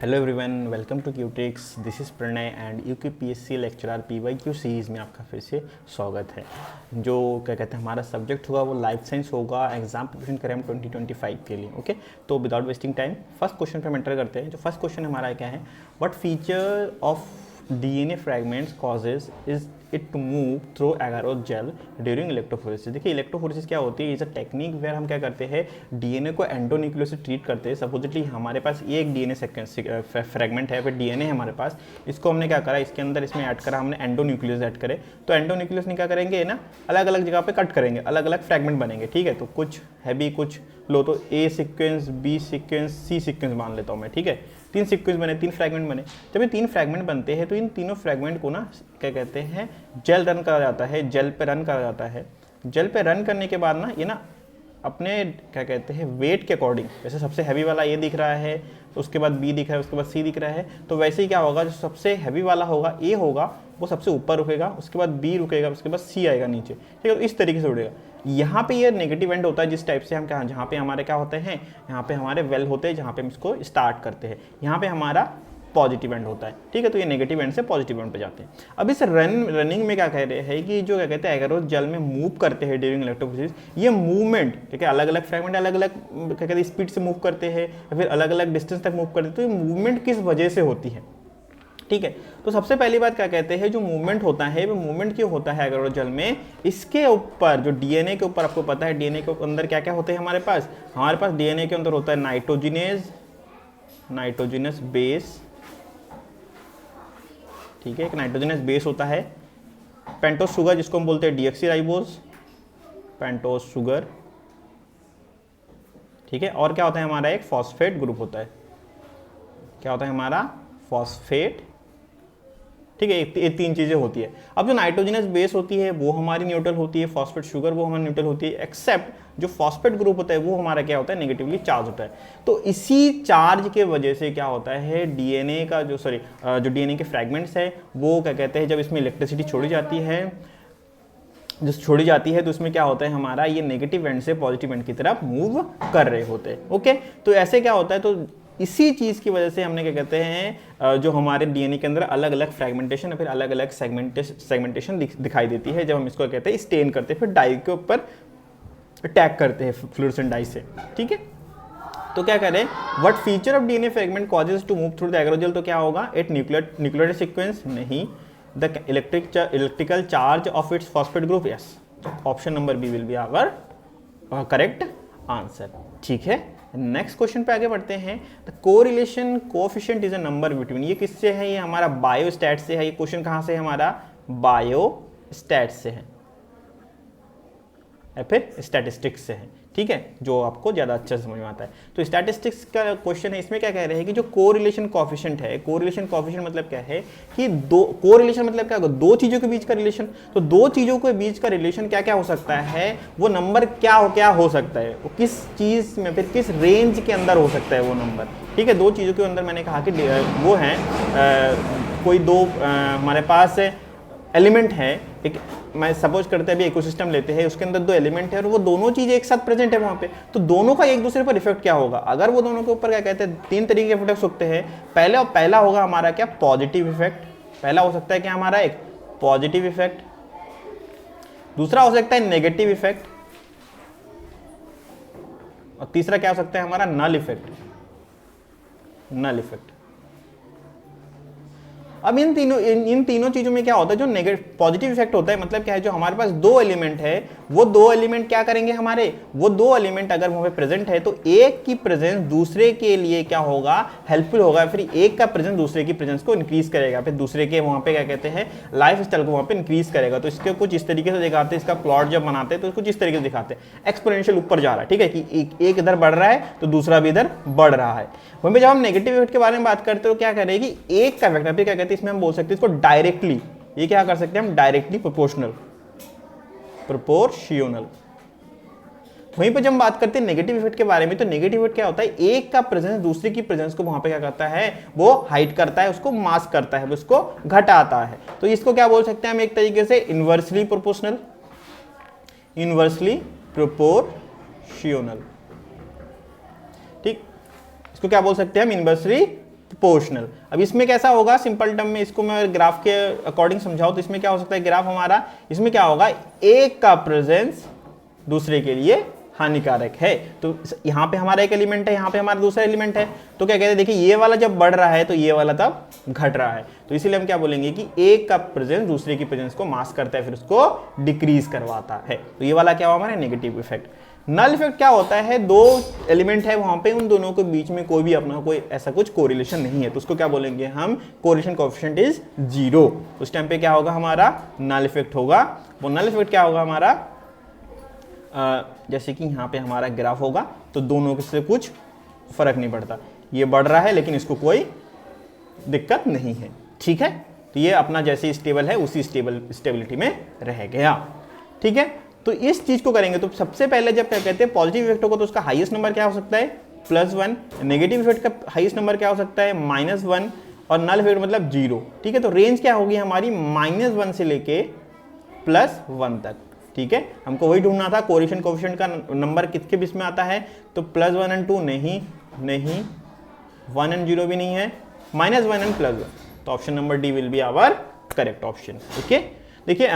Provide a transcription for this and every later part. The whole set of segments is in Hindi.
Hello everyone, welcome to Qutrix. This is Pranay and UKPSC lecturer PYQ series में आपका फिर से स्वागत है। जो क्या कहते हैं हमारा सब्जेक्ट होगा वो लाइफ साइंस होगा। एग्जाम प्रिपरेशन करें हम 2025 के लिए। ओके, तो without wasting time first question पे हम एंटर करते हैं। जो फर्स्ट क्वेश्चन हमारा क्या है, what feature of DNA fragments causes is it to move through agarose gel during electrophoresis. देखिए, इलेक्ट्रोफोरेसिस क्या होती है, इज अ टेक्निक वेयर हम क्या करते हैं, डीएनए को एंडोन्यूक्लियस से ट्रीट करते हैं। सपोजिटली हमारे पास ये एक डीएनए फ्रैगमेंट है, फिर डीएनए है हमारे पास, इसको हमने क्या करा, इसके अंदर इसमें ऐड करा हमने एंडोन्यूक्लियस ऐड करे। तो एंडोन्यूक्लियस ने क्या करेंगे ना, अलग अलग जगह पे कट करेंगे, अलग अलग फ्रैगमेंट बनेंगे। ठीक है, तो कुछ हैवी कुछ लो, तो ए sequence, B sequence, C sequence मान लेता हूँ मैं। ठीक है, 3 सीक्वेंस बने, 3 फ्रैगमेंट बने। जब ये 3 फ्रैगमेंट बनते हैं तो इन तीनों फ्रैगमेंट को ना क्या कहते हैं, जेल रन करा जाता है, जेल पे रन करा जाता है। जेल पे रन करने के बाद ना ये ना अपने क्या कहते हैं वेट के अकॉर्डिंग, जैसे सबसे हैवी वाला ये दिख रहा है, तो उसके बाद बी दिख रहा है, उसके बाद सी दिख रहा है, तो वैसे ही क्या होगा, जो सबसे हैवी वाला होगा ए होगा, वो सबसे ऊपर रुकेगा, उसके बाद बी रुकेगा, उसके बाद सी आएगा नीचे। ठीक है, तो इस तरीके से उड़ेगा। यहाँ पे ये नेगेटिव एंड होता है, जिस टाइप से हम क्या, जहाँ पे हमारे क्या होते हैं, यहाँ पे हमारे वेल होते हैं, जहाँ पे हम इसको स्टार्ट करते हैं, यहाँ पे हमारा पॉजिटिव एंड होता है। ठीक है, तो ये नेगेटिव एंड से पॉजिटिव एंड पे जाते हैं। अब इस रनिंग में क्या कह रहे हैं कि जो क्या कहते हैं एगारोथ जेल में मूव करते हैं ड्यूरिंग इलेक्ट्रोफोरेसिस, ये मूवमेंट ठीक है, अलग अलग फ्रैगमेंट अलग अलग क्या कहते हैं स्पीड से मूव करते हैं या फिर अलग अलग डिस्टेंस तक मूव करते हैं। तो ये मूवमेंट किस वजह से होती है? ठीक है, तो सबसे पहली बात क्या कहते हैं, जो मूवमेंट होता है वो मूवमेंट क्यों होता है एगारोथ जेल में, इसके ऊपर जो डीएनए के ऊपर, आपको पता है डीएनए के अंदर क्या क्या होते हैं हमारे पास डीएनए के अंदर होता है नाइट्रोजिनस बेस। ठीक है, एक नाइट्रोजनस बेस होता है, पेंटोस शुगर जिसको हम बोलते हैं डीऑक्सीराइबोज, पेंटोस शुगर। ठीक है, और क्या होता है हमारा एक फॉस्फेट ग्रुप होता है। क्या होता है हमारा फॉस्फेट। ठीक है, ये 3 चीजें होती है। अब जो नाइट्रोजनस बेस होती है वो हमारी न्यूट्रल होती है, फॉस्फेट शुगर वो हमारी न्यूट्रल होती है, एक्सेप्ट जो फॉस्फेट ग्रुप होता है वो हमारा क्या होता है, नेगेटिवली चार्ज होता है। तो इसी चार्ज के वजह से क्या होता है, डीएनए का जो डीएनए के फ्रैगमेंट्स है वो क्या कहते हैं, जब इसमें इलेक्ट्रिसिटी छोड़ी जाती है तो इसमें क्या होता है हमारा, ये नेगेटिव एंड से पॉजिटिव एंड की तरफ मूव कर रहे होते हैं। ओके, तो ऐसे क्या होता है, तो इसी चीज की वजह से हमने क्या कहते हैं, जो हमारे डीएनए के अंदर अलग अलग फ्रैगमेंटेशन या फिर अलग अलग सेगमेंटेशन दिखाई देती है, जब हम इसको कहते हैं स्टेन करते हैं, फिर डाई के ऊपर अटैक करते हैं फ्लोरेसेंट डाई से। ठीक है, तो क्या करें, what feature of DNA fragment causes to move through the agarose gel, तो क्या होगा, इट न्यूक्लियोटाइड सीक्वेंस नहीं, the electrical charge of its phosphate group, yes, option number B will be our correct answer. ठीक है, नेक्स्ट क्वेश्चन पे आगे बढ़ते हैं। The correlation coefficient is a number between, ये किससे है, ये हमारा बायोस्टैट से है। ये क्वेश्चन कहां से है हमारा, बायोस्टैट से है या फिर स्टैटिस्टिक्स से है। ठीक है, जो आपको ज़्यादा अच्छा समझ में आता है। तो स्टैटिस्टिक्स का क्वेश्चन है, इसमें क्या कह रहे हैं कि जो कोरिलेशन कोएफिशिएंट है, कोरिलेशन कोएफिशिएंट मतलब क्या है कि कोरिलेशन मतलब क्या होगा, 2 चीज़ों के बीच का रिलेशन। तो 2 चीज़ों के बीच का रिलेशन क्या क्या हो सकता है, वो नंबर क्या हो सकता है, वो किस चीज़ में फिर किस रेंज के अंदर हो सकता है वो नंबर। ठीक है, 2 चीज़ों के अंदर मैंने कहा कि वो हैं कोई 2 हमारे पास एलिमेंट है, एक मैं सपोज करते हैं अभी इकोसिस्टम लेते हैं, उसके अंदर 2 एलिमेंट है और वो दोनों चीजें एक साथ प्रेजेंट है वहां पे, तो दोनों का एक दूसरे पर इफेक्ट क्या होगा। अगर वो दोनों के ऊपर क्या कहते हैं, 3 तरीके के इफेक्ट हो सकते हैं। पहला होगा हमारा क्या, पॉजिटिव इफेक्ट। पहला हो सकता है क्या हमारा एक पॉजिटिव इफेक्ट, दूसरा हो सकता है नेगेटिव इफेक्ट, और तीसरा क्या हो सकता है हमारा नल इफेक्ट। अब इन तीनों चीजों में क्या होता है, जो नेगेटिव पॉजिटिव इफेक्ट होता है, मतलब क्या है, जो हमारे पास 2 एलिमेंट है, वो 2 एलिमेंट क्या करेंगे हमारे, वो 2 एलिमेंट अगर वहां पे प्रेजेंट है तो एक की प्रेजेंस दूसरे के लिए क्या होगा, हेल्पफुल होगा, फिर एक का प्रेजेंस दूसरे की प्रेजेंस को इंक्रीज करेगा, फिर दूसरे के वहां पे क्या कहते हैं लाइफ स्टाइल को वहां पे इंक्रीज करेगा। तो इसके कुछ इस तरीके से दिखाते हैं, इसका प्लॉट जब बनाते हैं तो कुछ इस तरीके से दिखाते हैं, एक्सपोनेंशियल ऊपर जा रहा है। ठीक है, कि एक इधर बढ़ रहा है तो दूसरा भी इधर बढ़ रहा है। वहीं पे जब हम नेगेटिव इफेक्ट के बारे में बात करते हैं तो क्या करेगी, एक का इफेक्ट क्या कहते हैं, इसमें हम बोल सकते हैं इसको डायरेक्टली, ये क्या कर सकते हैं हम, डायरेक्टली प्रोपोर्शनल। वहीं पे जब हम बात करते हैं नेगेटिव इफेक्ट के बारे में, तो नेगेटिव इफेक्ट क्या होता है, एक का प्रेजेंस दूसरे की प्रेजेंस को वहां पे क्या करता है, वो हाइड करता है, उसको मास्क करता है, उसको घटाता है। तो इसको क्या बोल सकते हैं हम, एक तरीके से इनवर्सली प्रोपोर्शनल। ठीक, इसको क्या बोल सकते हैं हम, इनवर्सली प्रोपोर्शनल। अब इसमें कैसा होगा, सिंपल टर्म में इसको मैं ग्राफ के अकॉर्डिंग समझाऊं तो इसमें क्या हो सकता है, ग्राफ हमारा इसमें क्या होगा, एक का प्रेजेंस दूसरे के लिए हानिकारक है। तो यहाँ पे हमारा एक एलिमेंट है, यहाँ पे हमारा दूसरा एलिमेंट है, तो क्या कहते हैं, देखिए ये वाला जब बढ़ रहा है तो ये वाला तब घट रहा है। तो इसीलिए हम क्या बोलेंगे कि एक का प्रेजेंस दूसरे की प्रेजेंस को मास्क करता है, फिर उसको डिक्रीज करवाता है। तो ये वाला क्या हुआ हमारा नेगेटिव इफेक्ट। नल इफेक्ट क्या होता है, दो एलिमेंट है वहां पे, उन दोनों के बीच में कोई भी अपना कोई ऐसा कुछ कोरिलेशन नहीं है, तो उसको क्या बोलेंगे हम, कोरिलेशन कोएफिशिएंट इज 0। उस टाइम पे क्या होगा हमारा, नल इफेक्ट होगा। वो नल इफेक्ट क्या होगा हमारा, जैसे कि यहाँ पे हमारा ग्राफ होगा तो दोनों से कुछ फर्क नहीं पड़ता, ये बढ़ रहा है लेकिन इसको कोई दिक्कत नहीं है, ठीक है। तो ये अपना जैसे स्टेबल है उसी स्टेबिलिटी में रह गया, ठीक है। तो इस चीज को करेंगे तो सबसे पहले जब क्या कहते हैं पॉजिटिव इफेक्ट होगा तो उसका हाईएस्ट नंबर क्या हो सकता है, +1। नेगेटिव इफेक्ट का हाईएस्ट नंबर क्या हो सकता है, -1। और नल इफेक्ट मतलब 0, ठीक है। तो रेंज क्या होगी हमारी, -1 से लेके +1 तक, ठीक है। हमको वही ढूंढना था, कोरिलेशन कोएफिशिएंट का नंबर किसके बीच में आता है, तो +1 और 2 नहीं, 1 और 0 भी नहीं है, -1 और +1। तो option number D will be our correct option, okay. देखिए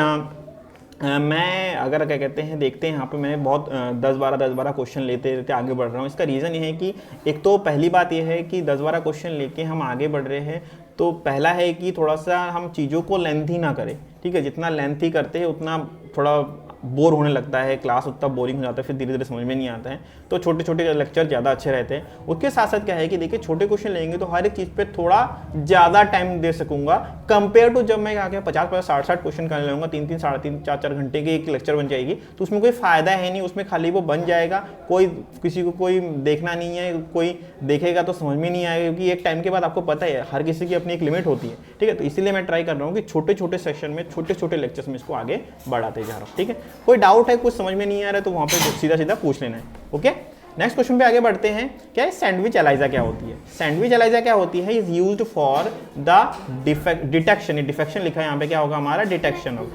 मैं अगर क्या कहते हैं देखते हैं यहाँ पे मैं बहुत 10-12 क्वेश्चन लेते आगे बढ़ रहा हूँ। इसका रीज़न ये है कि एक तो पहली बात ये है कि 10-12 क्वेश्चन लेके हम आगे बढ़ रहे हैं, तो पहला है कि थोड़ा सा हम चीज़ों को लेंथी ना करें, ठीक है। जितना लेंथी करते हैं उतना थोड़ा बोर होने लगता है, क्लास उतना बोरिंग हो जाता है, फिर धीरे धीरे समझ में नहीं आता है। तो छोटे छोटे लेक्चर ज़्यादा अच्छे रहते हैं। उसके साथ साथ क्या है कि देखिए छोटे क्वेश्चन लेंगे तो हर एक चीज़ पे थोड़ा ज़्यादा टाइम दे सकूंगा कंपेयर टू जब मैं आगे 50-60 क्वेश्चन कर लूँगा, 3-3, 3.5, 4-4 घंटे की एक लेक्चर बन जाएगी, तो उसमें कोई फ़ायदा है नहीं। उसमें खाली वो बन जाएगा, कोई किसी को कोई देखना नहीं है, कोई देखेगा तो समझ में नहीं आएगा, क्योंकि एक टाइम के बाद आपको पता है हर किसी की अपनी एक लिमिट होती है, ठीक है। तो इसीलिए मैं ट्राई कर रहा हूँ कि छोटे छोटे सेशन में, छोटे छोटे लेक्चर्स में इसको आगे बढ़ाते जा रहा हूँ, ठीक है। कोई डाउट है, कुछ समझ में नहीं आ रहा है तो वहाँ पे सीधा सीधा पूछ लेना है, ओके। नेक्स्ट क्वेश्चन पे आगे बढ़ते हैं। क्या है सैंडविच एलाइजा क्या होती है, सैंडविच एलाइजा क्या होती है, is used for the detection, defection लिखा है यहाँ पे, क्या होगा हमारा डिटेक्शन ऑफ,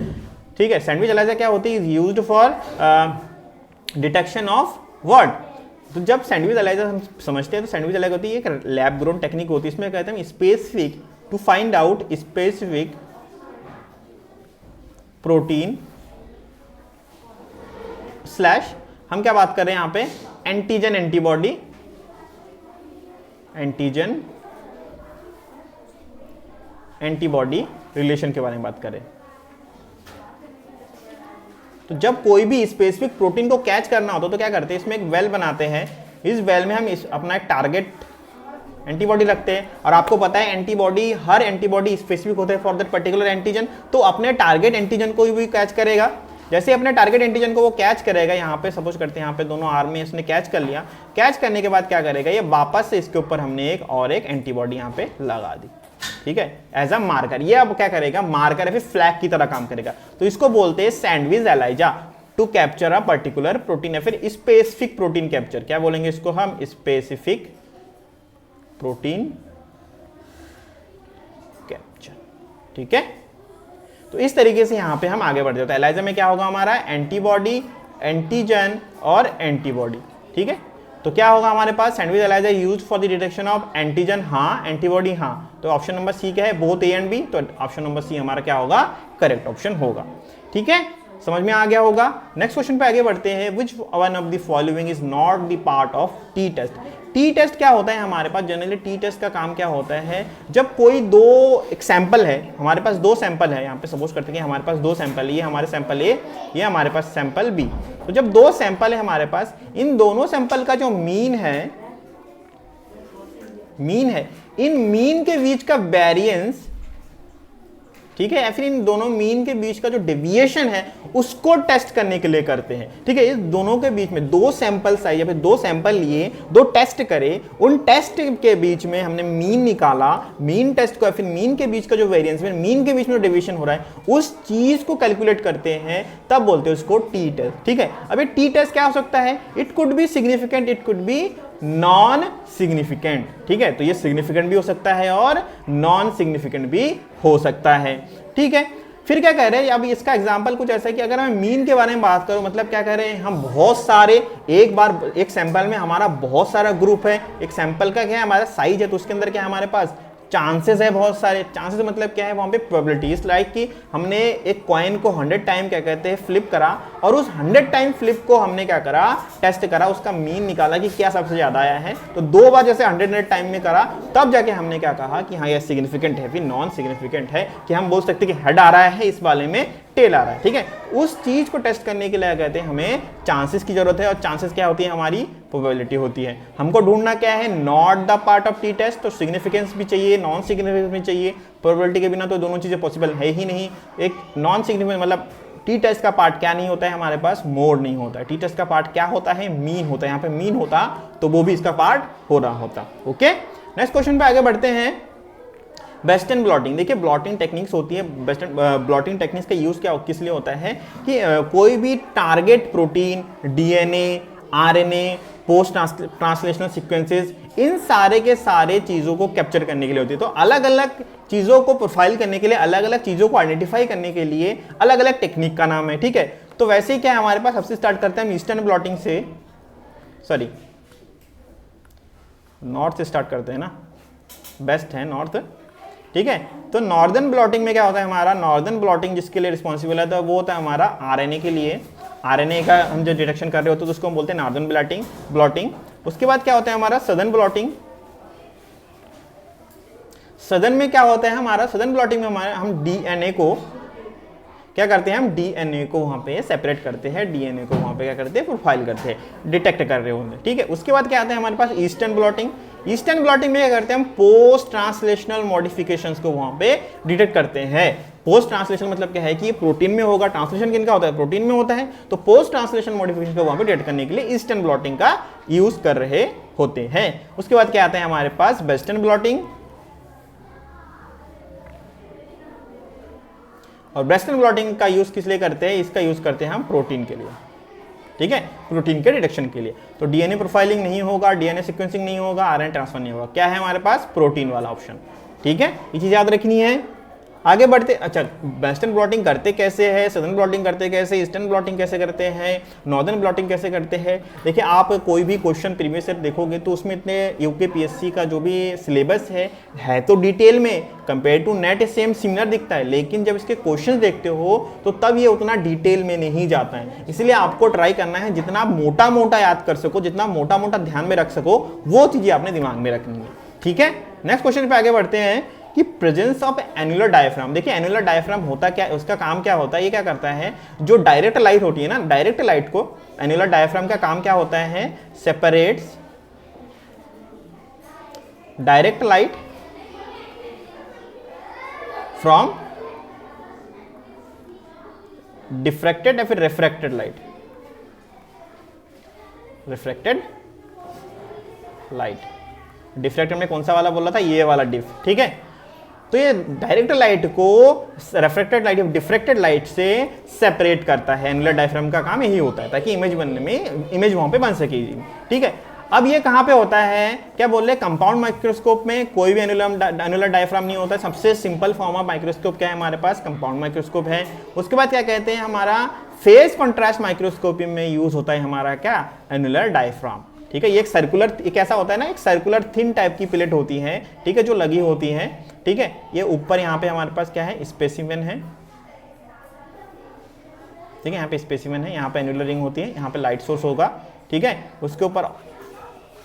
ठीक है। सैंडविच एलाइजा क्या होती है, is used for detection of what. तो जब सैंडविच एलाइजा हम समझते हैं तो सैंडविच एलाइजा होती है एक लैब ग्रोन टेक्निक होती है। इसमें कहते हैं specific to find out specific protein slash, हम क्या बात कर रहे हैं यहाँ पे, antigen antibody, antigen antibody relation के बारे में बात करें। तो जब कोई भी स्पेसिफिक प्रोटीन को कैच करना होता तो क्या करते हैं, इसमें एक वेल बनाते हैं, इस वेल में हम अपना एक टारगेट एंटीबॉडी रखते हैं। और आपको पता है एंटीबॉडी, हर एंटीबॉडी स्पेसिफिक होता है फॉर दैट पर्टिकुलर एंटीजन, तो अपने टारगेट एंटीजन को भी कैच करेगा। जैसे अपने टारगेट एंटीजन को वो कैच करेगा, यहाँ पे सपोज करते हैं यहाँ पे दोनों आर्म में इसने कैच कर लिया, कैच करने के बाद क्या करेगा, ये वापस से इसके ऊपर हमने एक और एक एंटीबॉडी यहाँ पे लगा दी, ठीक है, एज अ मार्कर। ये अब क्या करेगा, मार्कर है, फिर फ्लैग की तरह काम करेगा। तो इसको बोलते हैं sandwich ELISA, to capture a particular protein, या फिर स्पेसिफिक प्रोटीन कैप्चर। क्या बोलेंगे इसको हम, स्पेसिफिक प्रोटीन कैप्चर, ठीक है। तो इस तरीके से यहां पे हम आगे बढ़ जाते हैं। एलाइजा में क्या होगा हमारा, एंटीबॉडी, एंटीजन और एंटीबॉडी, ठीक है। तो क्या होगा हमारे पास, sandwich ELISA used for the detection of antigen, हाँ, एंटीबॉडी, हाँ। तो ऑप्शन नंबर सी क्या है, बोथ ए एंड बी, तो ऑप्शन नंबर सी हमारा क्या होगा, करेक्ट ऑप्शन होगा, ठीक है। समझ में आ गया होगा। नेक्स्ट क्वेश्चन पे आगे बढ़ते हैं। Which one of the following is not the part of T test. T test क्या होता है हमारे पास, जनरली टी टेस्ट का काम क्या होता है, जब कोई दो एक सैंपल है, हमारे पास दो सैंपल है, यहाँ पे सपोज करते हैं कि हमारे पास दो सैंपल, ये हमारे सैंपल ए, ये हमारे पास सैंपल बी। तो जब दो सैंपल है हमारे पास, इन दोनों सैंपल का जो मीन है, इन मीन के बीच का वेरिएंस, ठीक है, या फिर इन दोनों मीन के बीच का जो डेविएशन है उसको टेस्ट करने के लिए करते हैं, ठीक है। इस दोनों के बीच में दो सैंपल साइज या फिर दो सैंपल लिए, दो टेस्ट करे, उन टेस्ट के बीच में हमने मीन निकाला, मीन टेस्ट को या फिर मीन के बीच का जो वेरिएंस है, मीन के बीच में जो डेविएशन हो रहा है, उस चीज को कैलकुलेट करते हैं, तब बोलते हैं उसको टी टेस्ट, ठीक है। अब ये टी टेस्ट क्या हो सकता है, it could be significant, it could be non significant, ठीक है। तो ये सिग्निफिकेंट भी हो सकता है और नॉन सिग्निफिकेंट भी हो सकता है, ठीक है। फिर क्या कह रहे हैं, अब इसका एग्जांपल कुछ ऐसा है कि अगर मैं मीन के बारे में बात करूं, मतलब क्या कह रहे हैं, हम बहुत सारे एक बार एक सैंपल में हमारा बहुत सारा ग्रुप है, एक सैंपल का क्या है हमारा साइज है, तो उसके अंदर क्या है हमारे पास चांसेस है, बहुत सारे चांसेस मतलब क्या है वहां पे प्रोबेबिलिटीज, लाइक कि हमने एक कॉइन को 100 टाइम क्या कहते हैं फ्लिप करा, और उस 100 टाइम फ्लिप को हमने क्या करा, टेस्ट करा, उसका मीन निकाला कि क्या सबसे ज्यादा आया है। तो 2 बार जैसे 100 टाइम में करा, तब जाके हमने क्या कहा कि हाँ ये सिग्निफिकेंट है, फिर नॉन सिग्निफिकेंट है, कि हम बोल सकते हैं कि हेड आ रहा है इस वाले में, टेल आ रहा है। ठीक है, उस चीज को टेस्ट करने के लिए कहते हैं हमें चांसेस की जरूरत है, और चांसेस क्या होती है हमारी प्रोबेबिलिटी होती है। हमको ढूंढना क्या है, not the part of T test, तो सिग्निफिकेंस भी चाहिए, नॉन सिग्निफिकेंस भी चाहिए, प्रोबेबिलिटी के बिना तो दोनों चीजें पॉसिबल है ही नहीं। एक नॉन सिग्निफिकेंस मतलब टी टेस्ट का पार्ट क्या नहीं होता है हमारे पास, मोड नहीं होता है। टी टेस्ट का पार्ट क्या होता है, मीन होता है। यहाँ पे मीन होता तो वो भी इसका पार्ट हो रहा होता। ओके, नेक्स्ट क्वेश्चन पे आगे बढ़ते हैं। वेस्टर्न ब्लॉटिंग, देखिए ब्लॉटिंग टेक्निक्स होती है, वेस्टर्न ब्लॉटिंग टेक्निक्स का यूज क्या किस लिए होता है कि कोई भी target protein, DNA, RNA, post translational sequences, इन सारे के सारे चीजों को कैप्चर करने के लिए होती है। तो अलग अलग चीजों को प्रोफाइल करने के लिए, अलग अलग चीजों को आइडेंटिफाई करने के लिए अलग अलग टेक्निक का नाम है। ठीक है, तो वैसे ही क्या है हमारे पास, सबसे स्टार्ट करते हैं हम ईस्टर्न ब्लॉटिंग से, सॉरी नॉर्थ से स्टार्ट करते हैं ना, बेस्ट है नॉर्थ। ठीक है, तो नॉर्दर्न ब्लॉटिंग में क्या होता है हमारा, नॉर्दर्न ब्लॉटिंग जिसके लिए रिस्पॉन्सिबल है, तो वो होता है हमारा आरएनए के लिए। आरएनए का हम जो डिटेक्शन कर रहे होते हैं तो उसको हम बोलते हैं नॉर्दर्न ब्लॉटिंग। उसके बाद क्या होता है हमारा सदर्न ब्लॉटिंग। सदर्न में क्या होता है हमारा, सदर्न ब्लॉटिंग में हमारा हम डीएनए को क्या करते हैं, हम डीएनए को वहां पे सेपरेट करते हैं, डीएनए को वहां पे क्या करते हैं, प्रोफाइल करते हैं, डिटेक्ट कर रहे होंगे। ठीक है, उसके बाद क्या आता है हमारे पास ईस्टर्न ब्लॉटिंग। ईस्टर्न ब्लॉटिंग में क्या करते हैं हम, पोस्ट ट्रांसलेशनल मॉडिफिकेशंस को वहां पे डिटेक्ट करते हैं। पोस्ट ट्रांसलेशन मतलब क्या है कि ये प्रोटीन में होगा, ट्रांसलेशन किनका होता है, प्रोटीन में होता है, तो पोस्ट ट्रांसलेशन मॉडिफिकेशन को वहां पे डिटेक्ट करने के लिए ईस्टर्न ब्लॉटिंग का यूज कर रहे होते हैं। उसके बाद क्या आता है हमारे पास वेस्टर्न ब्लॉटिंग, और वेस्टर्न ब्लॉटिंग का यूज किस लिए करते हैं, इसका यूज करते हैं हम प्रोटीन के लिए। ठीक है, प्रोटीन के डिटेक्शन के लिए। तो डीएनए प्रोफाइलिंग नहीं होगा, डीएनए सीक्वेंसिंग नहीं होगा, आरएनए ट्रांसफर नहीं होगा, क्या है हमारे पास, प्रोटीन वाला ऑप्शन। ठीक है, ये चीज याद रखनी है। आगे बढ़ते, अच्छा वेस्टर्न ब्लॉटिंग करते कैसे है, सदर्न ब्लॉटिंग करते कैसे, ईस्टर्न ब्लॉटिंग कैसे करते हैं, नॉर्दर्न ब्लॉटिंग कैसे करते हैं। देखिए आप कोई भी क्वेश्चन प्रीवियस ईयर देखोगे तो उसमें इतने यूकेपीएससी का जो भी सिलेबस है तो डिटेल में compare to net same similar दिखता है, लेकिन जब इसके क्वेश्चन देखते हो तो तब ये उतना डिटेल में नहीं जाता है। इसलिए आपको ट्राई करना है जितना आप मोटा मोटा याद कर सको, जितना मोटा मोटा ध्यान में रख सको, वो चीजें आपने दिमाग में रखनी है। ठीक है, नेक्स्ट क्वेश्चन पे आगे बढ़ते हैं कि प्रेजेंस ऑफ एनुलर डायफ्राम। देखिए एनुलर डायफ्राम होता क्या, उसका काम क्या होता है, ये क्या करता है, जो डायरेक्ट लाइट होती है ना, डायरेक्ट लाइट को, एनुलर डायफ्राम का काम क्या होता है, separates direct light from diffracted या फिर refracted light, refracted light. Diffracted में कौन सा वाला बोल रहा था, ये वाला डिफ। ठीक है, तो ये डायरेक्ट लाइट को रिफ्रैक्टेड लाइट, डिफ्रैक्टेड लाइट से सेपरेट करता है। एनुलर डायफ्राम का काम यही होता है ताकि इमेज बनने में, इमेज वहां पे बन सके। ठीक है, अब ये कहां पे होता है, क्या बोल रहे हैं, कंपाउंड माइक्रोस्कोप में कोई भी एनुलर डायफ्राम नहीं होता है। सबसे सिंपल फॉर्म ऑफ माइक्रोस्कोप क्या है हमारे पास, कंपाउंड माइक्रोस्कोप है। उसके बाद क्या कहते हैं हमारा फेज कॉन्ट्रास्ट माइक्रोस्कोपी में यूज होता है हमारा क्या, एनुलर डायफ्राम। ठीक है, ये एक सर्कुलर, एक ऐसा होता है ना, एक सर्कुलर थिन टाइप की प्लेट होती है। ठीक है, जो लगी होती है। ठीक है, ये ऊपर यहाँ पे हमारे पास क्या है, स्पेसिमेन है। ठीक है, यहाँ पे स्पेसिमेन है, यहाँ पे एनुलर रिंग होती है, यहाँ पे लाइट सोर्स होगा। ठीक है, उसके ऊपर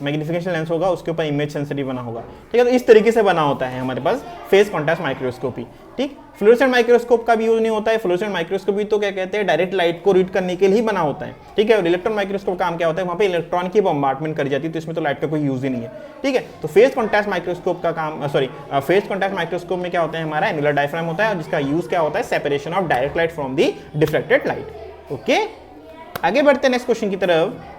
मैग्निफिकेशन लेंस होगा, उसके ऊपर इमेज सेंसर बना होगा। ठीक है, तो इस तरीके से बना होता है हमारे पास फेस कॉन्ट्रास्ट माइक्रोस्कोपी। ठीक, फ्लोरेसेंट माइक्रोस्कोप का भी यूज नहीं होता है। फ्लोरेसेंट माइक्रोस्कोपी तो क्या कहते हैं, डायरेक्ट लाइट को रीड करने के लिए ही बना होता है। ठीक है, और इलेक्ट्रॉन माइक्रोस्कोप का काम क्या होता है, वहाँ पे इलेक्ट्रॉन की बम्बार्टमेंट करी जाती है, तो इसमें तो लाइट का कोई यूज ही नहीं है। ठीक है, तो फेस कॉन्ट्रास्ट माइक्रोस्कोप का काम, सॉरी फेस कॉन्ट्रास्ट माइक्रोस्कोप में क्या होता है हमारा, एनुलर डायफ्राम होता है, और जिसका यूज क्या होता है, separation of direct light from the diffracted light. Okay, आगे बढ़ते हैं नेक्स्ट क्वेश्चन की तरफ।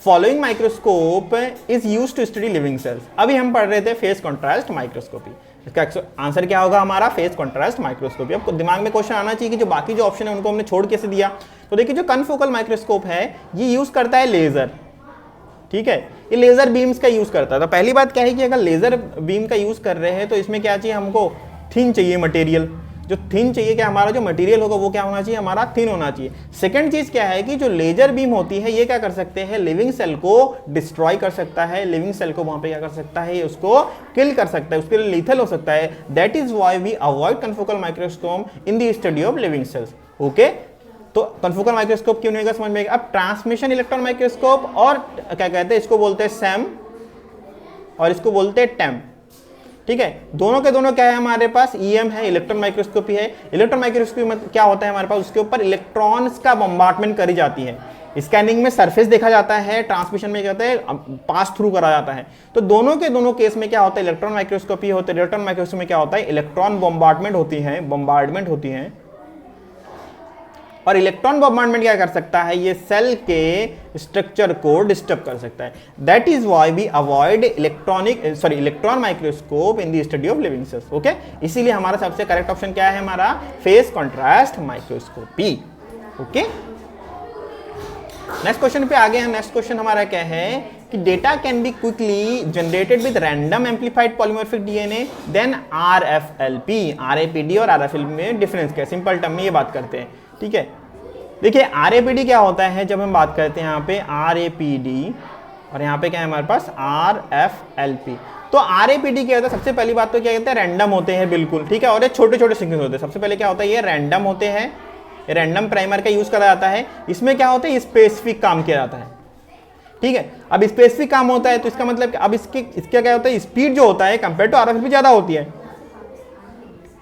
Following microscope is used to study living cells. अभी हम पढ़ रहे थे फेस कॉन्ट्रास्ट माइक्रोस्कोपी, इसका आंसर क्या होगा हमारा, फेस कॉन्ट्रास्ट माइक्रोस्कोपी। अब दिमाग में क्वेश्चन आना चाहिए कि जो बाकी जो ऑप्शन है उनको हमने छोड़ कैसे दिया। तो देखिए जो कनफोकल माइक्रोस्कोप है ये यूज करता है लेजर। ठीक है, ये लेजर बीम्स का यूज करता है। तो पहली बात क्या है कि अगर लेजर बीम का यूज कर रहे हैं तो इसमें क्या चाहिए हमको, थिन चाहिए मटेरियल। जो थिन चाहिए कि हमारा जो मटेरियल होगा वो क्या होना चाहिए, हमारा थिन होना चाहिए। सेकंड चीज क्या है कि जो लेजर बीम होती है ये क्या कर सकते हैं, लिविंग सेल को डिस्ट्रॉय कर सकता है, लिविंग सेल को वहां पे क्या कर सकता है, उसको किल कर सकता है, उसके लिए लीथल हो सकता है। That is why we avoid confocal microscope in the study of living cells. Okay, तो कन्फोकल माइक्रोस्कोप क्यों नहीं होगा समझ में आएगा। अब ट्रांसमिशन इलेक्ट्रॉन माइक्रोस्कोप और क्या कहते हैं, इसको बोलते हैं सैम और इसको बोलते हैं टैम। ठीक है, दोनों के दोनों क्या है हमारे पास, ईएम है, इलेक्ट्रॉन माइक्रोस्कोपी है। इलेक्ट्रॉन माइक्रोस्कोपी में क्या होता है हमारे पास, उसके ऊपर इलेक्ट्रॉन्स का बम्बार्टमेंट करी जाती है। स्कैनिंग में सरफेस देखा जाता है, ट्रांसमिशन में क्या होता है, पास थ्रू करा जाता है। तो दोनों के दोनों केस में क्या होता है, इलेक्ट्रॉन माइक्रोस्कोपी होता है। इलेक्ट्रॉन माइक्रोस्कोपी में क्या होता है, इलेक्ट्रॉन बम्बार्टमेंट होती है। और इलेक्ट्रॉन बॉम्बार्डमेंट क्या कर सकता है, ये सेल के स्ट्रक्चर को डिस्टर्ब कर सकता है। That is why we avoid electron microscope in the study of living cells. Okay, इसीलिए हमारा सबसे करेक्ट ऑप्शन क्या है, हमारा phase contrast microscopy. Okay, next question पे आगे हैं। नेक्स्ट क्वेश्चन हमारा क्या है कि data can be quickly generated with random amplified polymorphic DNA than RFLP. RAPD और आरएफएलपी में डिफरेंस क्या है, सिंपल टर्म में ये बात करते हैं। ठीक है, देखिए आरएपीडी क्या होता है, जब हम बात करते हैं यहाँ पे आरएपीडी और यहाँ पे क्या है हमारे पास आरएफएलपी। तो आरएपीडी क्या होता है, सबसे पहली बात तो क्या कहते हैं, रैंडम होते हैं बिल्कुल। ठीक है, और ये छोटे छोटे सीक्वेंस होते हैं। सबसे पहले क्या होता है, ये रैंडम होते हैं, रैंडम प्राइमर का यूज करा जाता है। इसमें क्या होता है, स्पेसिफिक काम किया जाता है। ठीक है, अब स्पेसिफिक काम होता है तो इसका मतलब अब इसका क्या होता है, स्पीड जो होता है कंपेयर टू आरएफएलपी ज्यादा होती है।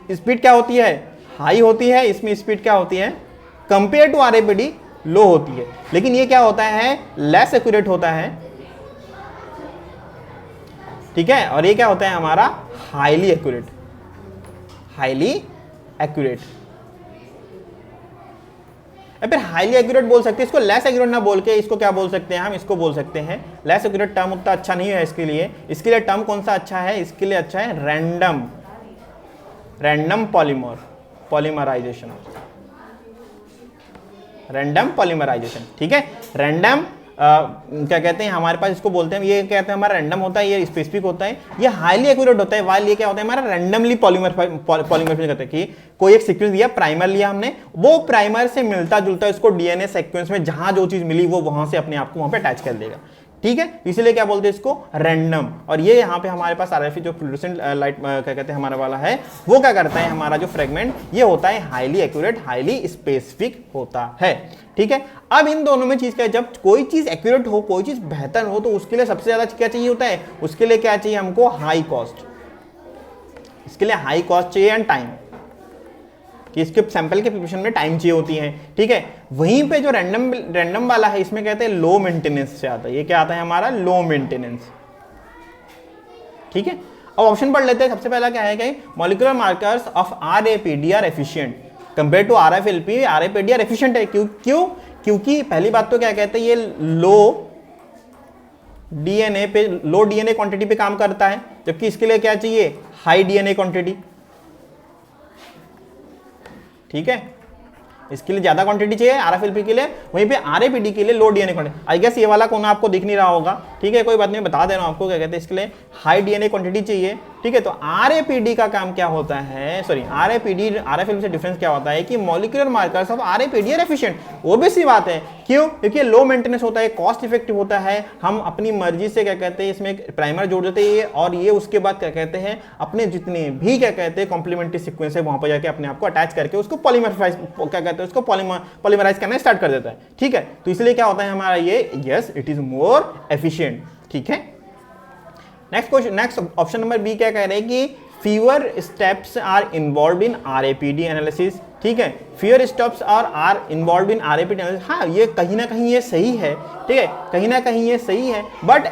स्पीड क्या होती है, हाई होती है। इसमें स्पीड क्या होती है, कंपेयर टू आरएपीडी लो होती है। लेकिन ये क्या होता है, लेस एक्यूरेट होता है। ठीक है, और ये क्या होता है हमारा हाईली एक्यूरेट, हाईली एक्यूरेट। फिर हाईली एक्यूरेट बोल सकते हैं इसको, लेस एक्यूरेट ना बोल के इसको क्या बोल सकते हैं हम, इसको बोल सकते हैं लेस एक्यूरेट। टर्म उतना अच्छा नहीं है इसके लिए टर्म कौन सा अच्छा है, इसके लिए अच्छा है रैंडम पॉलीमराइजेशन। रैंडम पॉलीमराइजेशन, ठीक है। रैंडम क्या कहते हैं हमारे पास, इसको बोलते हैं, ये कहते हैं हमारा रैंडम होता है, ये स्पेसिफिक होता है, ये हाईली एक्यूरेट होता है। वाइल ये क्या होता है हमारा रैंडमली पॉलीमॉर्फिज्म करते हैं कि कोई एक सीक्वेंस दिया, प्राइमर लिया हमने, वो प्राइमर से मिलता जुलता है उसको डीएनए सीक्वेंस में जहां जो चीज मिली वो वहां से अपने आप को वहां पे अटैच कर देगा। ठीक है, इसीलिए क्या बोलते हैं इसको रैंडम। और ये यहाँ पे हमारे पास आरएफई जो फ्लूरोसेंट लाइट क्या कहते हैं हमारा वाला है, वो क्या करता है, हमारा जो फ्रेगमेंट ये होता है हाईली एक्यूरेट, हाईली स्पेसिफिक होता है। ठीक है, अब इन दोनों में चीज क्या है, जब कोई चीज एक्यूरेट हो, कोई चीज बेहतर हो, तो उसके लिए सबसे ज्यादा क्या चाहिए होता है, उसके लिए क्या चाहिए हमको, हाई कॉस्ट। इसके लिए हाई कॉस्ट चाहिए एंड टाइम, कि इसके सैंपल के प्रिपरेशन में टाइम चाहिए होती है। ठीक है, वहीं पे जो रैंडम वाला है इसमें कहते हैं लो मेंटेनेंस से आता है। ये क्या आता है हमारा, लो मेंटेनेंस। ठीक है, अब ऑप्शन पढ़ लेते हैं। सबसे पहला क्या है कि molecular markers of RAPD are efficient compare to RFLP. RAPD are efficient है, क्योंकि पहली बात तो क्या कहते हैं, ये लो डीएनए क्वांटिटी पे काम करता है, जबकि इसके लिए क्या चाहिए, हाई डीएनए क्वांटिटी। ठीक है, इसके लिए ज्यादा क्वांटिटी चाहिए आरएफएलपी के लिए, वहीं पे आरएपीडी के लिए लो डीएनए क्वांटिटी। आई गेस ये वाला कोना आपको दिख नहीं रहा होगा। ठीक है, कोई बात नहीं, बता दे रहा हूं आपको, क्या कहते हैं इसके लिए हाई डीएनए क्वांटिटी चाहिए। ठीक है, तो आरएपीडी का काम क्या होता है, सॉरी आरएपीडी आरएफएलपी से डिफरेंस क्या होता है कि molecular markers of RAPD are efficient. Obvious सी बात है, क्यों, क्योंकि लो मेंटेनेंस होता है, कॉस्ट इफेक्टिव होता है। हम अपनी मर्जी से क्या कहते हैं इसमें प्राइमर जोड़ देते हैं और ये उसके बाद क्या कहते हैं अपने जितने भी क्या कहते हैं कॉम्प्लीमेंट्री सीक्वेंस है वहां पर जाके अपने आप को अटैच करके उसको पॉलीमराइज क्या कहते हैं उसको पॉलीमराइज करना स्टार्ट कर देता है। ठीक है, तो इसलिए क्या होता है हमारा ये, yes it is more efficient. ठीक है, next question, next option number B क्या कह रहे हैं कि fewer steps are involved in RAPD analysis। ठीक है, fewer steps are involved in RAPD analysis। हाँ, ये कहीं ना कहीं ये सही है। ठीक है, कहीं ना कहीं ये सही है, बट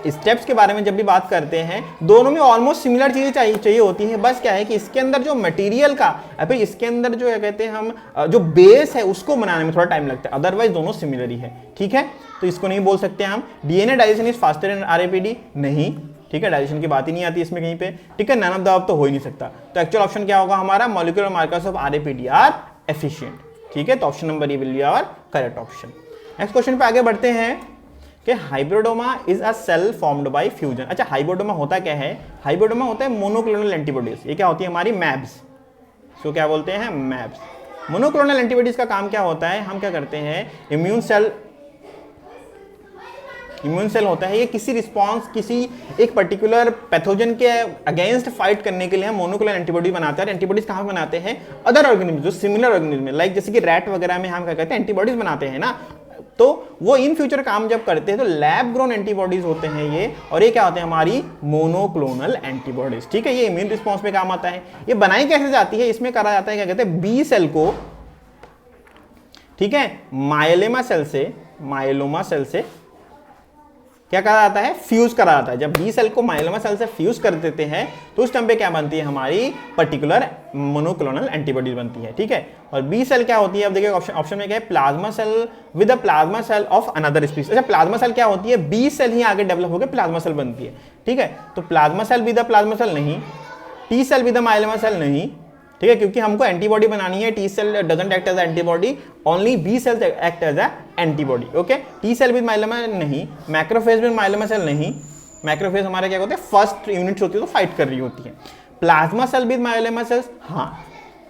स्टेप्स के बारे में जब भी बात करते हैं दोनों में ऑलमोस्ट सिमिलर चीजें चाहिए होती हैं। बस क्या है कि इसके अंदर जो मटेरियल का फिर इसके अंदर जो कहते हैं हम जो बेस है उसको बनाने में थोड़ा टाइम लगता है, अदरवाइज दोनों सिमिलर ही है। ठीक है, तो इसको नहीं बोल सकते हम DNA digestion is faster in RAPD, नहीं। ठीक है, डाइजेशन की बात ही नहीं आती इसमें कहीं पे। ठीक है, नन ऑफ द अबव तो हो ही नहीं सकता। तो एक्चुअल ऑप्शन क्या होगा हमारा, molecular markers of RAPD are efficient. ठीक है, तो option number A will be our correct option. Next question पे आगे बढ़ते हैं कि hybridoma is a cell formed by fusion. अच्छा, हाइब्रिडोमा होता क्या है, हाइब्रिडोमा होता है मोनोक्लोनल एंटीबॉडीज। ये क्या होती है हमारी मैब्स। इसको क्या बोलते हैं, मैप्स। मोनोक्लोनल एंटीबॉडीज का काम क्या होता है, हम क्या करते हैं, इम्यून सेल होता है, ये किसी रिस्पॉन्स, किसी एक पर्टिकुलर पैथोजन के अगेंस्ट फाइट करने के लिए हम मोनोक्लोनल एंटीबॉडी बनाते हैं। एंटीबॉडीज कहाँ बनाते हैं, अदर ऑर्गेनिज्म जो सिमिलर ऑर्गेनिज्म है, लाइक जैसे कि रैट वगैरह में हम क्या कहते हैं, एंटीबॉडीज बनाते हैं ना, तो वो इन फ्यूचर काम जब करते हैं तो लैब ग्रोन एंटीबॉडीज होते हैं ये, और ये क्या होते हैं, हमारी मोनोक्लोनल एंटीबॉडीज। ठीक है, ये इम्यून रिस्पॉन्स में काम आता है। ये बनाई कैसे जाती है, इसमें करा जाता है, क्या कहते हैं, बी सेल को, ठीक है, माइलोमा सेल से क्या करा जाता है, फ्यूज करा जाता है। जब बी सेल को माइलोमा सेल से फ्यूज कर देते हैं तो उस टाइम पे क्या बनती है, हमारी पर्टिकुलर मोनोक्लोनल एंटीबॉडी बनती है। ठीक है, और बी सेल क्या होती है, अब देखिए ऑप्शन में क्या है, plasma cell with a plasma cell of another species. अच्छा, प्लाज्मा सेल क्या होती है, बी सेल ही आगे डेवलप होकर प्लाज्मा सेल बनती है। ठीक है, तो plasma cell with a plasma cell नहीं, T cell with a myeloma cell नहीं। ठीक है, क्योंकि हमको एंटीबॉडी बनानी है, T cell doesn't act as antibody, only B cell act as antibody. Okay, T cell with myeloma नहीं, मैक्रोफेज विद माइलोमा सेल नहीं, मैक्रोफेज हमारे क्या होते हैं, फर्स्ट यूनिट्स होती है तो फाइट कर रही होती है। Plasma cell with myeloma cells, हाँ,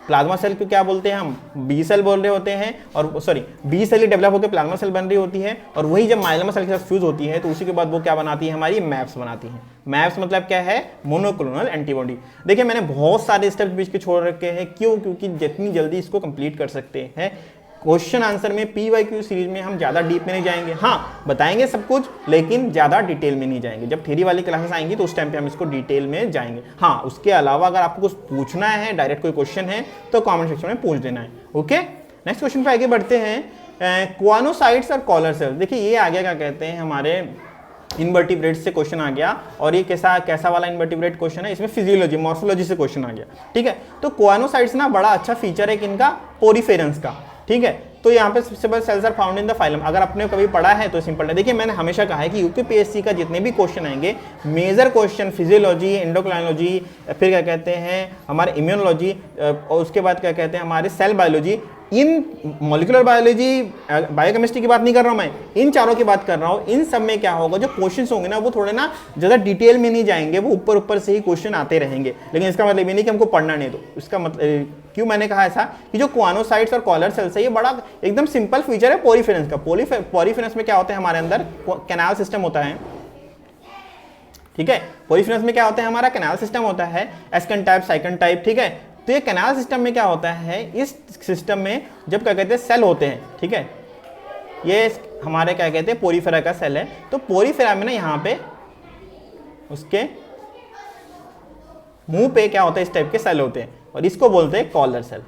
प्लाज्मा सेल को क्या बोलते हैं हम, बी सेल बोल रहे होते हैं, और सॉरी बी सेल ही डेवलप होकर प्लाज्मा सेल बन रही होती है, और वही जब माइलोमा सेल के साथ फ्यूज होती है तो उसी के बाद वो क्या बनाती है, हमारी मैप्स बनाती है। मैप्स मतलब क्या है, मोनोक्लोनल एंटीबॉडी। देखिए मैंने बहुत सारे स्टेप्स बीच के छोड़ रखे हैं, क्यों, क्योंकि जितनी जल्दी इसको कंप्लीट कर सकते हैं। क्वेश्चन आंसर में PYQ सीरीज में हम ज़्यादा डीप में नहीं जाएंगे, हाँ बताएंगे सब कुछ, लेकिन ज़्यादा डिटेल में नहीं जाएंगे। जब थ्योरी वाली क्लासेस आएंगी तो उस टाइम पे हम इसको डिटेल में जाएंगे। हाँ, उसके अलावा अगर आपको कुछ पूछना है, डायरेक्ट कोई क्वेश्चन है तो कमेंट सेक्शन में पूछ देना है। ओके, नेक्स्ट क्वेश्चन पे आगे बढ़ते हैं। क्वानोसाइट्स और कॉलर सेल। देखिए ये आ गया, क्या कहते हैं, हमारे इनवर्टिब्रेट से क्वेश्चन आ गया, और ये कैसा वाला इनवर्टिब्रेट क्वेश्चन है, इसमें फिजियोलॉजी मॉर्फोलॉजी से क्वेश्चन आ गया। ठीक है, तो क्वानोसाइट्स ना बड़ा अच्छा फीचर है इनका, पोरीफेरेंस का। ठीक है, तो यहाँ पे सबसे बड़े cells are found in the phylum. अगर आपने कभी पढ़ा है तो सिंपल है। देखिए मैंने हमेशा कहा है कि यूपीपीएससी का जितने भी क्वेश्चन आएंगे, मेजर क्वेश्चन फिजियोलॉजी, एंडोक्राइनोलॉजी, फिर क्या कहते हैं हमारे इम्यूनोलॉजी, और उसके बाद क्या कहते हैं हमारे सेल बायोलॉजी, इन मॉलिक्यूलर बायोलॉजी, बायोकेमिस्ट्री की बात नहीं कर रहा हूं मैं, इन चारों की बात कर रहा हूं। इन सब में क्या होगा, जो क्वेश्चंस होंगे ना वो थोड़े ना ज़्यादा डिटेल में नहीं जाएंगे, वो ऊपर ऊपर से ही क्वेश्चन आते रहेंगे। लेकिन इसका मतलब ये नहीं कि हमको पढ़ना नहीं, तो इसका मतलब क्यों मैंने कहा ऐसा कि जो क्वानोसाइट्स और कॉलर सेल्स है ये बड़ा एकदम सिंपल फीचर है पोरीफेरेंस का। पोरीफेरेंस में क्या होता है, हमारे अंदर कैनाल सिस्टम होता है। ठीक है, पोरीफेरेंस में क्या होता है, हमारा कैनाल सिस्टम होता है, एस्कन टाइप, साइकन टाइप। ठीक है, तो ये कैनाल सिस्टम में क्या होता है, इस सिस्टम में जब क्या कहते हैं सेल होते हैं, ठीक है, ये हमारे क्या कहते हैं पोरीफेरा का सेल है। तो पोरीफेरा में ना यहाँ पे उसके मुंह पे क्या होता है, इस टाइप के सेल होते हैं, और इसको बोलते हैं कॉलर सेल।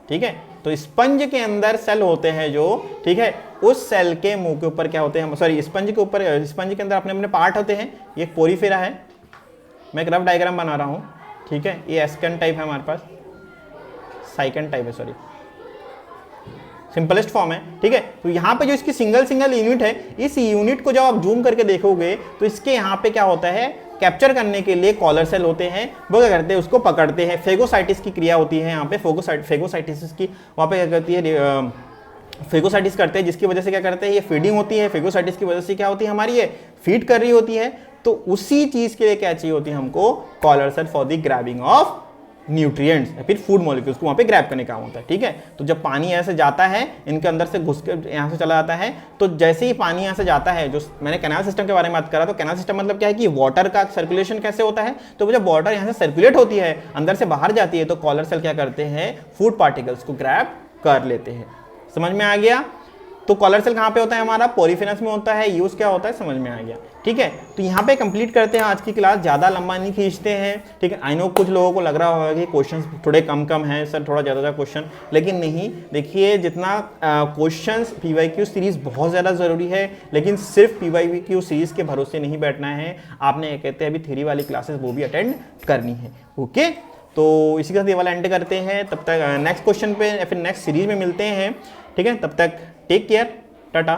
ठीक है, तो स्पंज के अंदर सेल होते हैं जो, ठीक है, उस सेल के मुंह के ऊपर क्या होते हैं, सॉरी स्पंज के ऊपर, स्पंज के अंदर अपने अपने पार्ट होते हैं। ये पोरीफेरा है, मैं एक रफ डायग्राम बना रहा हूँ। ठीक है, ये एस्कन टाइप है हमारे पास, साइकन टाइप है, सॉरी सिंपलेस्ट फॉर्म है। ठीक है, तो यहाँ पे जो इसकी सिंगल यूनिट है, इस यूनिट को जब आप जूम करके देखोगे तो इसके यहाँ पे क्या होता है, कैप्चर करने के लिए कॉलर सेल होते हैं, वो क्या करते हैं, उसको पकड़ते हैं। फेगोसाइटिस की क्रिया होती है यहाँ पे, फेगोसाइटिस की वहाँ पे क्या करती है, फेगोसाइटिस करते हैं, जिसकी वजह से क्या करते हैं, ये फीडिंग होती है। फेगोसाइटिस की वजह से क्या होती है, हमारी ये फीड कर रही होती है। तो उसी चीज के लिए क्या चाहिए होती है हमको, collar cell for the grabbing of nutrients या फिर फूड मॉलिक्यूल्स को वहाँ पे ग्रैब करने का काम होता है। ठीक है, तो जब पानी ऐसे जाता है, इनके अंदर से घुस के यहाँ से चला जाता है, तो जैसे ही पानी यहाँ से जाता है, जो मैंने कैनाल सिस्टम के बारे में बात करा, तो कैनाल सिस्टम मतलब क्या है कि वाटर का सर्कुलेशन कैसे होता है। तो जब वाटर यहाँ से सर्कुलेट होती है, अंदर से बाहर जाती है, तो कॉलर सेल क्या करते हैं, फूड पार्टिकल्स को ग्रैब कर लेते हैं। समझ में आ गया। तो कॉलर सेल कहाँ पे होता है, हमारा पोरीफेरेंस में होता है। यूज क्या होता है, समझ में आ गया। ठीक है, तो यहाँ पे कंप्लीट करते हैं आज की क्लास, ज़्यादा लंबा नहीं खींचते हैं। ठीक है, आई नो कुछ लोगों को लग रहा होगा कि क्वेश्चंस थोड़े कम है सर, थोड़ा ज़्यादा क्वेश्चन, लेकिन नहीं। देखिए जितना क्वेश्चंस PYQ सीरीज़ बहुत ज़्यादा ज़रूरी है, लेकिन सिर्फ PYQ सीरीज़ के भरोसे नहीं बैठना है। आपने कहते हैं अभी थ्योरी वाली क्लासेस वो भी अटेंड करनी है। ओके, तो इसी के साथ ये वाला एंड करते हैं। तब तक नेक्स्ट क्वेश्चन पे या फिर नेक्स्ट सीरीज में मिलते हैं। ठीक है, तब तक टेक केयर, टाटा।